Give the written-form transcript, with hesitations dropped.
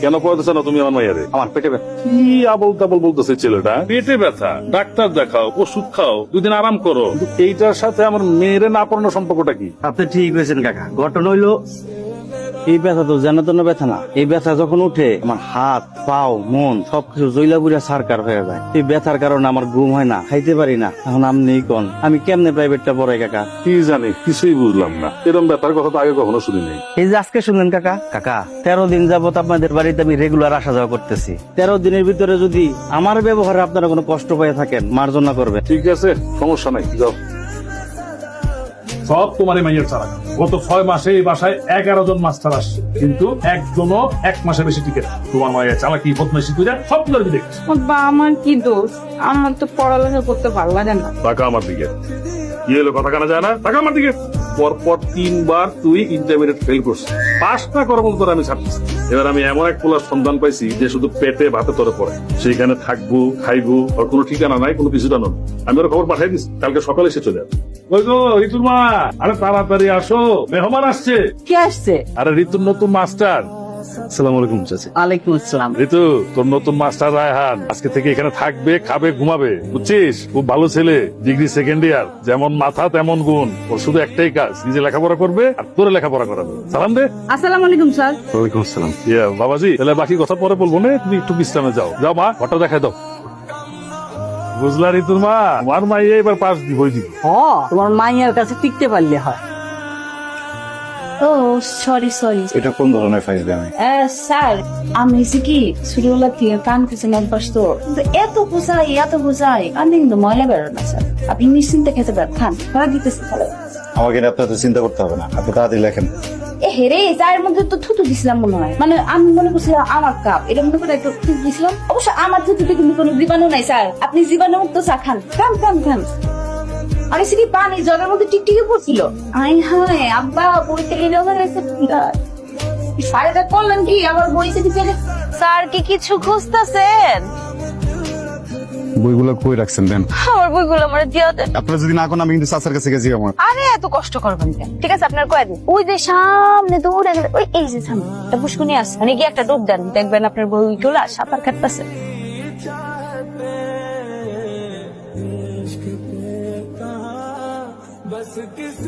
কেন পড়াতেছ না তুমি আমার মাইয়ারে? আমার পেটে ব্যথা। কি আবল তাবল বলতেছে ছেলেটা? পেটে ব্যথা, ডাক্তার দেখাও, ওষুধ খাও, 2 দিন আরাম করো। কিন্তু এইটার সাথে আমার মেয়েরে না পড়ানোর সম্পর্কটা কি? আপনি ঠিক হয়েছেন কাকা। ঘটনা হইলো এই ব্যথা তো যেন তেন ব্যথা না। এই ব্যথা যখন উঠে আমার হাত পাও মন সবকিছু জইলা বুড়া সারকার হয়ে যায়। এই ব্যথার কারণে আমার ঘুম হয় না, খাইতে পারি না। এখন আপনি কোন আমি কেমনে প্রাইভেটটা পড়াই কাকা? কি জানি, কিছুই বুঝলাম না। এরকম ব্যথার কথা তো আগে কখনো শুনি নাই। এই যে আজকে শুনলেন কাকা। কাকা 13 দিন যাবত আপনাদের বাড়িতে আমি রেগুলার আসা যাওয়া করতেছি। 13 দিনের ভিতরে যদি আমার ব্যবহারে আপনারা কোনো কষ্ট পেয়ে থাকেন মার্জনা করবে। ঠিক আছে, সমস্যা নাই, যাও। সব তোমার এই মাইয়ের চালাক। গত 6 মাসে এই বাসায় 11 জন মাস্টার আসছে, কিন্তু একজনও 1 মাসে বেশি টিকে না। তোমার মায়ের চালাকি বদমাইশি করে সবগুলো আমি দেখছি। বা আমার কি দোষ? আমার তো পড়ালেখা করতে ভালো লাগে না। টাকা আমার দিকে। কি হলো, কথা কানা যায় না? টাকা আমার দিকে। পরপর 3 বার তুই ইন্টারমিডিয়েট ফেল করছিস। পাসটা করবো তোর আমি ছাড়তেছি। এবার আমি এমন এক পোলার সন্ধান পাইছি যে শুধু পেটে ভাতে তোরে পড়ে। সেইখানে থাকবো, খাইবো, আর কোনো ঠিকানা নাই, কোনো কিছু জানো না। আমি ওর খবর পাঠাই দিচ্ছি, কালকে সকালে সে চলে যাবে। ওই গো ঋতুর মা, আরে তাড়াতাড়ি আসো, মেহমান আসছে। কে আসছে? আরে ঋতুর নতুন মাস্টার। আসসালামু আলাইকুম চাচি। ওয়ালাইকুম আসসালাম। ঋতু, তোর নতুন মাস্টার রায়হান আজকে থেকে এখানে থাকবে, খাবে, ঘুমাবে, বুঝছিস? খুব ভালো ছেলে, ডিগ্রি 2nd ইয়ার। যেমন মাথা তেমন গুণ। ওর শুধু একটাই কাজ, নিজে লেখাপড়া করবে আর তোরে লেখাপড়া করাবে। সালাম দে। আসসালামু আলাইকুম স্যার। ওয়ালাইকুম আসসালাম। ইয়া বাবাজি, তাহলে বাকি কথা পরে বলবো না, তুমি একটু বিশ্রামে যাও। যাও মা, ঘরটা দেখাই দাও। বুঝলা ঋতুর মা, আমার মা এবার পাস দিবই দিব। তোমার মাইয়ার কাছে টিকতে পারলে হয়। ও সরি সরি এটা কোন ধরনের ফাইল আমি? স্যার আমি হয়েছে কি ছোটবেলা থেকে কান খুঁজছেন অভ্যাস তো, কিন্তু এত বোঝাই কানে কিন্তু ময়লা বেরো না স্যার। আপনি নিশ্চিন্তে খেতে পারেন, খান ভাড়া দিতেছি ভালো। আমাকে নিয়ে আপনার তো চিন্তা করতে হবে না, আপনি তাড়াতাড়ি লেখেন। এ হেরে চায়ের মধ্যে তো থুতু দিছিলাম মনে হয়, মানে আমি মনে করছিলাম আমার কাপ, এটা মনে করে একটু থুতু দিছিলাম। অবশ্য আমার থুতুতে কিন্তু কোনো জীবাণু নাই স্যার, আপনি জীবাণু মুক্ত চা খান, খান খান খান। আরে সেটি পানি জলের মধ্যে টিকটিকে পড়ছিল। আই হায় আব্বা বইতে গেলে সাড়ে করলেন কি আবার বইতে দিতে। স্যার কি কিছু খুঁজতেছেন? বইগুলো কই রাখছেন দেন? আমার বইগুলো আমার দিয়ে দেন। আপনারা যদি না করেন আমি কিন্তু চাচার কাছে গেছি আমার। আরে এত কষ্ট করবেন কেন? ঠিক আছে আপনার কয়ে দিন। ওই যে সামনে দৌড়ে গেলে ওই এই যে সামনে একটা পুষ্কুনি আছে, মানে গিয়ে একটা ডুব দেন, দেখবেন আপনার বইগুলো সাঁতার কাটতেছে।